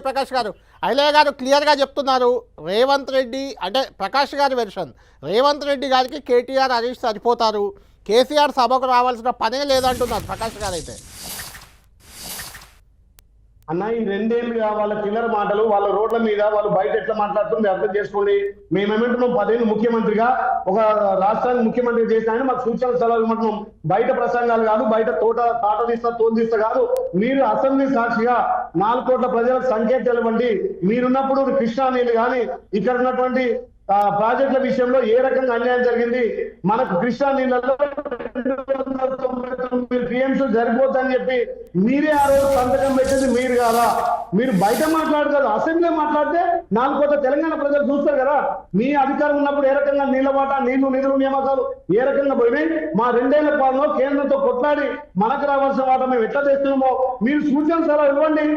ప్రకాష్ గారు. ఐలయ్య గారు క్లియర్గా చెప్తున్నారు, రేవంత్ రెడ్డి అంటే ప్రకాష్ గారి వెర్షన్, రేవంత్ రెడ్డి గారికి కేటీఆర్ హరీష్ సరిపోతారు, కేసీఆర్ సభకు రావాల్సిన పనే లేదంటున్నారు ప్రకాష్ గారు. అయితే అన్న ఈ రెండేళ్లుగా వాళ్ళ చిల్లర మాటలు, వాళ్ళ రోడ్ల మీద వాళ్ళు బయట ఎట్లా మాట్లాడుతుంది అర్థం చేసుకోండి. మేమేమంటున్నాం, 10 ఏళ్ళు ముఖ్యమంత్రిగా ఒక రాష్ట్రానికి ముఖ్యమంత్రి చేసిన ఆయన మాకు సూచనలు సలహాలు ఇవ్వమంటున్నాం. బయట ప్రసంగాలు కాదు, బయట తాట తీస్తా తోలు తీస్తా కాదు. మీరు అసెంబ్లీ సాక్షిగా 4 కోట్ల ప్రజలకు సంకేతాలు ఇవ్వండి. మీరున్నప్పుడు కృష్ణా నీళ్లు కానీ ఇక్కడ ఉన్నటువంటి ప్రాజెక్టుల విషయంలో ఏ రకంగా అన్యాయం జరిగింది, మనకు కృష్ణా నీళ్ళలో 299 టీఎంసీ సరిపోతుందని చెప్పి మీరే ఆ రోజు సంతకం పెట్టింది మీరు కాదా? మీరు బయట మాట్లాడతారు, అసెంబ్లీ మాట్లాడితే 4 కోట్ల తెలంగాణ ప్రజలు చూస్తారు కదా. మీ అధికారం ఉన్నప్పుడు ఏ రకంగా నీళ్ల వాటా, నిధులు నియామకాలు ఏ రకంగా పోయినాయి. మా 2 ఏళ్ల పాలనలో కేంద్రంతో కొట్లాడి మనకు రావాల్సిన వాటా మేము ఎట్లా తెస్తున్నామో మీరు సూచనలు సలహా ఇవ్వండి.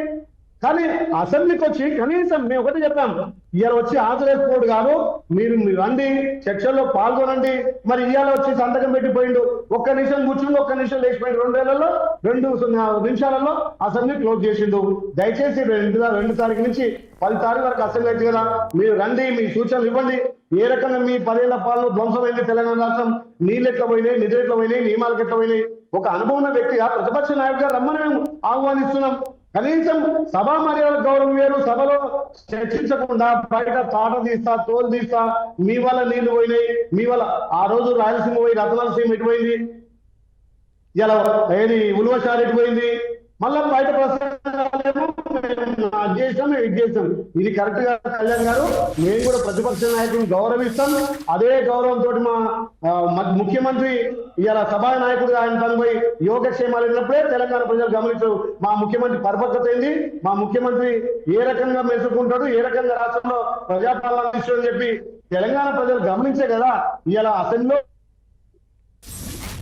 కానీ అసెంబ్లీకి వచ్చి కనీసం మేము ఒకటి చెప్పాం, ఇవాళ వచ్చి హాజరేసుకోడు కాదు, మీరు రండి, చర్చల్లో పాల్గొనండి. మరి ఇవాళ వచ్చి సంతకం పెట్టిపోయిండు, ఒక్క నిమిషం కూర్చుండు, ఒక్క నిమిషం లేచిపోయిండు, 2 నిమిషాలలో అసెంబ్లీ క్లోజ్ చేసిండు. దయచేసి 2 తారీఖు నుంచి 10 తారీఖు వరకు అసెంబ్లీ అయితే కదా, మీరు రండి, మీ సూచనలు ఇవ్వండి. ఏ రకంగా మీ 10 ఏళ్ల పాలన ధ్వంసమైంది తెలంగాణ రాష్ట్రం, నీళ్ళు ఎట్లా పోయినాయి, నిధులు ఎట్లా పోయినాయి, నియమాలకు ఎట్లా పోయినాయి. ఒక అనుభవం ఉన్న వ్యక్తిగా ప్రతిపక్ష నాయకుడిగా రమ్మని మేము ఆహ్వానిస్తున్నాం. కనీసం సభా మర్యాద గౌరవం వేరు, సభలో చర్చించకుండా బయట తాట తీస్తా తోలు తీస్తా, మీ వల్ల నీళ్లు పోయినాయి, మీ వల్ల ఆ రోజు రాయలసీమ పోయి రతనాలసీమ ఎటుపోయింది, ఇలా ఏది ఉల్వషార్ ఎటుపోయింది, మళ్ళా బయట ప్రసంగాలేమో అది చేసాం ఇది చేసాం. ఇది కరెక్ట్ గా కళ్యాణ్ గారు, మేము కూడా ప్రతిపక్ష నాయకుడిని గౌరవిస్తాం. అదే గౌరవంతో మా ముఖ్యమంత్రి ఇలా సభా నాయకుడిగా ఆయన తనపై యోగక్షేమాలు వెళ్ళినప్పుడే తెలంగాణ ప్రజలు గమనించారు మా ముఖ్యమంత్రి పరిపక్వత ఏంది, మా ముఖ్యమంత్రి ఏ రకంగా మెచ్చుకుంటాడు, ఏ రకంగా రాష్ట్రంలో ప్రజాపాలన ఇష్టం అని చెప్పి తెలంగాణ ప్రజలు గమనించే కదా ఇలా అసెంబ్లీలో